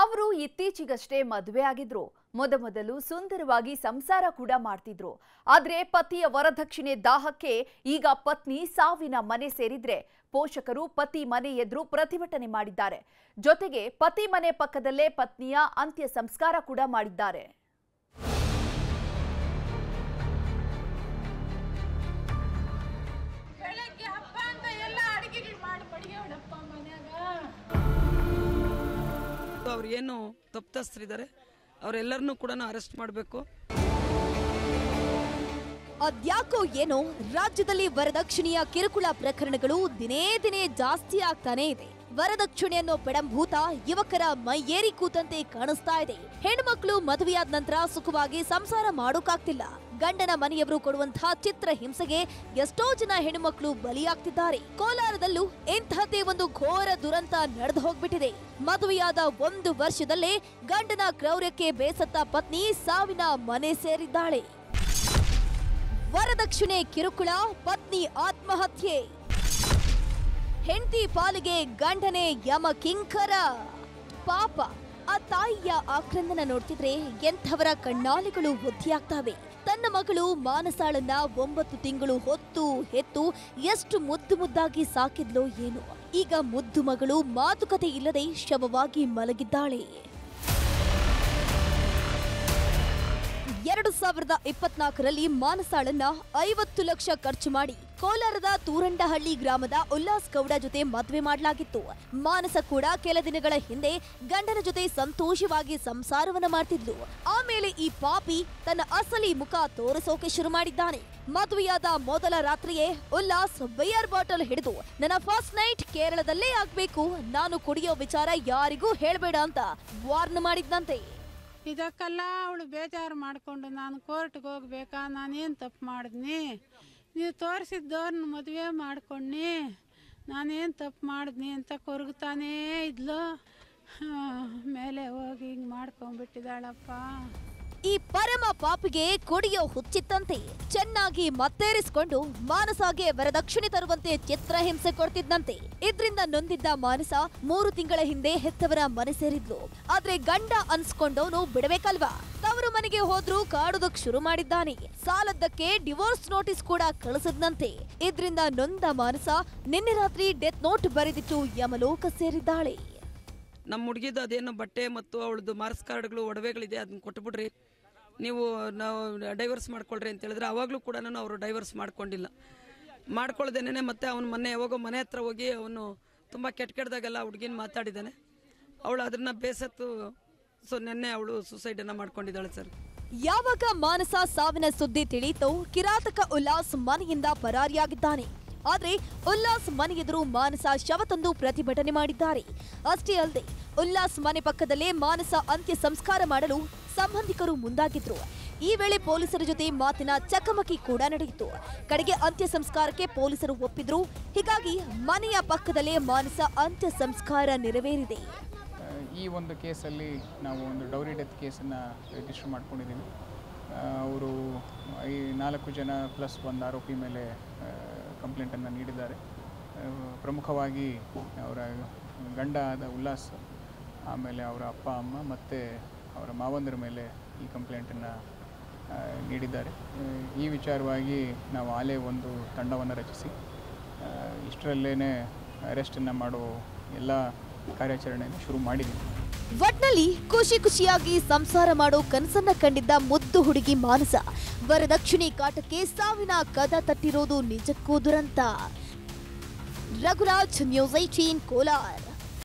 ಅವರು ಇತ್ತೀಚೆಗಷ್ಟೇ ಮದುವೆ ಆಗಿದ್ರು. ಮೊದಲು ಸುಂದರವಾಗಿ ಸಂಸಾರ ಕೂಡ ಮಾಡ್ತಿದ್ರು. ಆದ್ರೆ ಪತಿಯ ವರದಕ್ಷಿಣೆ ದಾಹಕ್ಕೆ ಈಗ ಪತ್ನಿ ಸಾವಿನ ಮನೆ ಸೇರಿದ್ರೆ ಪೋಷಕರು ಪತಿ ಮನೆ ಎದುರು ಪ್ರತಿಭಟನೆ ಮಾಡಿದ್ದಾರೆ. ಜೊತೆಗೆ ಪತಿ ಮನೆ ಪಕ್ಕದಲ್ಲೇ ಪತ್ನಿಯ ಅಂತ್ಯ ಸಂಸ್ಕಾರ ಕೂಡ ಮಾಡಿದ್ದಾರೆ. ಅವರು ಏನು ತಪ್ಪಿತಸ್ಥರಿದ್ದಾರೆ ಅವರೆಲ್ಲರನ್ನೂ ಕೂಡ ಅರೆಸ್ಟ್ ಮಾಡಬೇಕು. ಅದ್ಯಾಕೋ ಏನೋ ರಾಜ್ಯದಲ್ಲಿ ವರದಕ್ಷಿಣೆಯ ಕಿರುಕುಳ ಪ್ರಕರಣಗಳು ದಿನೇ ದಿನೇ ಜಾಸ್ತಿ ಆಗ್ತಾನೆ ಇದೆ. ವರದಕ್ಷಿಣೆಯನ್ನು ಪೆಡಂಭೂತ ಯುವಕರ ಮೈಯೇರಿ ಕೂತಂತೆ ಕಾಣಿಸ್ತಾ ಇದೆ. ಹೆಣ್ಮಕ್ಳು ಮದುವೆಯಾದ ನಂತರ ಸುಖವಾಗಿ ಸಂಸಾರ ಮಾಡೋಕಾಗ್ತಿಲ್ಲ. ಗಂಡನ ಮನೆಯವರು ಕೊಡುವಂತಹ ಚಿತ್ರ ಹಿಂಸೆಗೆ ಎಷ್ಟೋ ಜನ ಹೆಣ್ಮಕ್ಳು ಬಲಿಯಾಗ್ತಿದ್ದಾರೆ. ಕೋಲಾರದಲ್ಲೂ ಇಂಥದ್ದೇ ಒಂದು ಘೋರ ದುರಂತ ನಡೆದು ಹೋಗ್ಬಿಟ್ಟಿದೆ. ಮದುವೆಯಾದ 1 ವರ್ಷದಲ್ಲೇ ಗಂಡನ ಕ್ರೌರ್ಯಕ್ಕೆ ಬೇಸತ್ತ ಪತ್ನಿ ಸಾವಿನ ಮನೆ ಸೇರಿದ್ದಾಳೆ. ವರದಕ್ಷಿಣೆ ಕಿರುಕುಳ, ಪತ್ನಿ ಆತ್ಮಹತ್ಯೆ, ಹೆಂಡತಿ ಪಾಲಿಗೆ ಗಂಡನೇ ಯಮ ಕಿಂಕರ. ಪಾಪ ಆ ತಾಯಿಯ ಆಕ್ರಂದನ ನೋಡ್ತಿದ್ರೆ ಎಂಥವರ ಕಣ್ಣಾಲಿಗಳು ಒದ್ದಿಯಾಗ್ತಾವೆ. ತನ್ನ ಮಗಳು ಮಾನಸಾಳನ್ನ 9 ತಿಂಗಳು ಹೊತ್ತು ಹೆತ್ತು ಎಷ್ಟು ಮುದ್ದಾಗಿ ಸಾಕಿದ್ಲೋ ಏನು. ಈಗ ಮುದ್ದು ಮಗಳು ಮಾತುಕತೆ ಇಲ್ಲದೆ ಶವವಾಗಿ ಮಲಗಿದ್ದಾಳೆ. 2024ರಲ್ಲಿ ಮಾನಸಾಳನ್ನ 50 ಲಕ್ಷ ಖರ್ಚು ಮಾಡಿ ಕೋಲಾರದ ತೂರಂಡಹಳ್ಳಿ ಗ್ರಾಮದ ಉಲ್ಲಾಸ್ ಗೌಡ ಜೊತೆ ಮದುವೆ ಮಾಡಲಾಗಿತ್ತು. ಮಾನಸ ಕೂಡ ಕೆಲ ದಿನಗಳ ಹಿಂದೆ ಗಂಡನ ಜೊತೆ ಸಂತೋಷವಾಗಿ ಸಂಸಾರವನ್ನ ಮಾಡ್ತಿದ್ಲು. ಆಮೇಲೆ ಈ ಪಾಪಿ ತನ್ನ ಅಸಲಿ ಮುಖ ತೋರಿಸೋಕೆ ಶುರು ಮಾಡಿದ್ದಾನೆ. ಮದುವೆಯಾದ ಮೊದಲ ರಾತ್ರಿಯೇ ಉಲ್ಲಾಸ್ ಬಿಯರ್ ಬಾಟಲ್ ಹಿಡಿದು ನನ್ನ ಫಸ್ಟ್ ನೈಟ್ ಕೇರಳದಲ್ಲೇ ಆಗ್ಬೇಕು, ನಾನು ಕುಡಿಯೋ ವಿಚಾರ ಯಾರಿಗೂ ಹೇಳ್ಬೇಡ ಅಂತ ವಾರ್ನ್ ಮಾಡಿದ್ದಂತೆ. ಇದಕ್ಕೆಲ್ಲ ಅವಳು ಬೇಜಾರು ಮಾಡಿಕೊಂಡು ನಾನು ಕೋರ್ಟ್ಗೆ ಹೋಗ್ಬೇಕಾ, ನಾನೇನು ತಪ್ಪು ಮಾಡಿದ್ನಿ, ನೀವು ತೋರಿಸಿದ್ದವ್ರನ್ನ ಮದುವೆ ಮಾಡ್ಕೊಂಡ್ನಿ, ನಾನೇನು ತಪ್ಪು ಮಾಡಿದ್ನಿ ಅಂತ ಕೊರಗ್ತಾನೇ ಇದ್ಲು. ಮೇಲೆ ಹೋಗಿ ಹಿಂಗೆ ಮಾಡ್ಕೊಂಡ್ಬಿಟ್ಟಿದ್ದಾಳಪ್ಪ. ಈ ಪರಮ ಪಾಪಿಗೆ ಕುಡಿಯೋ ಹುಚ್ಚಿತ್ತಂತೆ. ಚೆನ್ನಾಗಿ ಮತ್ತೇರಿಸಿಕೊಂಡು ಮಾನಸಾಗೆ ವರದಕ್ಷಿಣೆ ತರುವಂತೆ ಚಿತ್ರಹಿಂಸೆ ಕೊಡ್ತಿದ್ದಂತೆ. ಇದ್ರಿಂದ ನೊಂದಿದ್ದ ಮಾನಸ 3 ತಿಂಗಳ ಹಿಂದೆ ಹೆತ್ತವರ ಮನೆ ಸೇರಿದ್ಲು. ಆದ್ರೆ ಗಂಡ ಅನ್ಸ್ಕೊಂಡವನು ಬಿಡಬೇಕಲ್ವಾ, ತವರು ಮನೆಗೆ ಹೋದ್ರೂ ಕಾಡುದಕ್ ಶುರು ಮಾಡಿದ್ದಾನೆ. ಸಾಲದ್ದಕ್ಕೆ ಡಿವೋರ್ಸ್ ನೋಟಿಸ್ ಕೂಡ ಕಳಿಸಿದ್ನಂತೆ. ಇದ್ರಿಂದ ನೊಂದ ಮಾನಸ ನಿನ್ನೆ ರಾತ್ರಿ ಡೆತ್ ನೋಟ್ ಬರೆದಿಟ್ಟು ಯಮಲೋಕ ಸೇರಿದ್ದಾಳೆ. ನಮ್ಮ ಹುಡುಗಿದ ಅದೇನೋ ಬಟ್ಟೆ ಮತ್ತು ಅವಳದು ಮಾರ್ಕ್ಸ್ ಕಾರ್ಡ್ಗಳು ಒಡವೆಗಳಿದೆ, ಅದನ್ನ ಕೊಟ್ಬಿಡ್ರಿ, ನೀವು ನಾವು ಡೈವರ್ಸ್ ಮಾಡ್ಕೊಳ್ರಿ ಅಂತ ಹೇಳಿದ್ರೆ ಅವಾಗಲೂ ಕೂಡ ಅವರು ಡೈವರ್ಸ್ ಮಾಡ್ಕೊಂಡಿಲ್ಲ. ಮಾಡ್ಕೊಳ್ದೇನೆ ಮತ್ತೆ ಅವನು ಮೊನ್ನೆ ಯಾವಾಗೋ ಮನೆ ಹತ್ರ ಹೋಗಿ ಅವನು ತುಂಬ ಕೆಟ್ಟದಾಗೆಲ್ಲ ಹುಡುಗಿನ ಮಾತಾಡಿದ್ದಾನೆ. ಅವಳು ಅದನ್ನ ಬೇಸತ್ತು ನೆನ್ನೆ ಅವಳು ಸುಸೈಡನ್ನು ಮಾಡ್ಕೊಂಡಿದ್ದಾಳೆ ಸರ್. ಯಾವಾಗ ಮಾನಸ ಸಾವಿನ ಸುದ್ದಿ ತಿಳಿಯಿತೋ ಕಿರಾತಕ ಉಲ್ಲಾಸ್ ಮನೆಯಿಂದ ಪರಾರಿಯಾಗಿದ್ದಾನೆ. ಆದ್ರೆ ಉಲ್ಲಾಸ್ ಮನೆ ಎದುರು ಮಾನಸ ಶವ ತಂದು ಪ್ರತಿಭಟನೆ ಮಾಡಿದ್ದಾರೆ. ಅಷ್ಟೇ ಅಲ್ಲದೆ ಉಲ್ಲಾಸ್ ಮನೆ ಪಕ್ಕದಲ್ಲೇ ಮಾನಸ ಅಂತ್ಯ ಸಂಸ್ಕಾರ ಮಾಡಲು ಸಂಬಂಧಿಕರು ಮುಂದಾಗಿದ್ರು. ಈ ವೇಳೆ ಪೊಲೀಸರ ಜೊತೆ ಮಾತಿನ ಚಕಮಕಿ ಕೂಡ ನಡೆಯಿತು. ಕಡೆಗೆ ಅಂತ್ಯ ಸಂಸ್ಕಾರಕ್ಕೆ ಪೊಲೀಸರು ಒಪ್ಪಿದ್ರು. ಹೀಗಾಗಿ ಮನೆಯ ಪಕ್ಕದಲ್ಲೇ ಮಾನಸ ಅಂತ್ಯ ಸಂಸ್ಕಾರ ನೆರವೇರಿದೆ. ಈ ಒಂದು ಕೇಸಲ್ಲಿ ನಾವು ಒಂದು ಡೌರಿ ಡೆತ್ ಕೇಸನ್ನು ರಿಜಿಸ್ಟರ್ ಮಾಡ್ಕೊಂಡಿದ್ದೀವಿ. ಅವರು 4 ಜನ ಪ್ಲಸ್ 1 ಆರೋಪಿ ಮೇಲೆ ಕಂಪ್ಲೇಂಟನ್ನು ನೀಡಿದ್ದಾರೆ. ಪ್ರಮುಖವಾಗಿ ಅವರ ಗಂಡ ಆದ ಉಲ್ಲಾಸ್, ಆಮೇಲೆ ಅವರ ಅಪ್ಪ ಅಮ್ಮ ಮತ್ತು ಅವರ ಮಾವಂದರ ಮೇಲೆ ಈ ಕಂಪ್ಲೇಂಟನ್ನು ನೀಡಿದ್ದಾರೆ. ಈ ವಿಚಾರವಾಗಿ ನಾವು ಆಲೇ ಒಂದು ತಂಡವನ್ನು ರಚಿಸಿ ಇಷ್ಟರಲ್ಲೇ ಅರೆಸ್ಟನ್ನು ಮಾಡೋ ಎಲ್ಲ ಕಾರ್ಯಾಚರಣೆಯನ್ನು ಶುರು ಮಾಡಿದ್ದೀವಿ. ಒಟ್ನಲ್ಲಿ ಖುಷಿಯಾಗಿ ಸಂಸಾರ ಮಾಡೋ ಕನಸನ್ನ ಕಂಡಿದ್ದ ಮುದ್ದು ಹುಡುಗಿ ಮಾನಸ ವರದಕ್ಷಿಣೆ ಕಾಟಕ್ಕೆ ಸಾವಿನ ಕದ ತಟ್ಟಿರೋದು ನಿಜಕ್ಕೂ ದುರಂತ. ರಘುರಾಜ್, ನ್ಯೂಸ್ 18 ಕೋಲಾರ.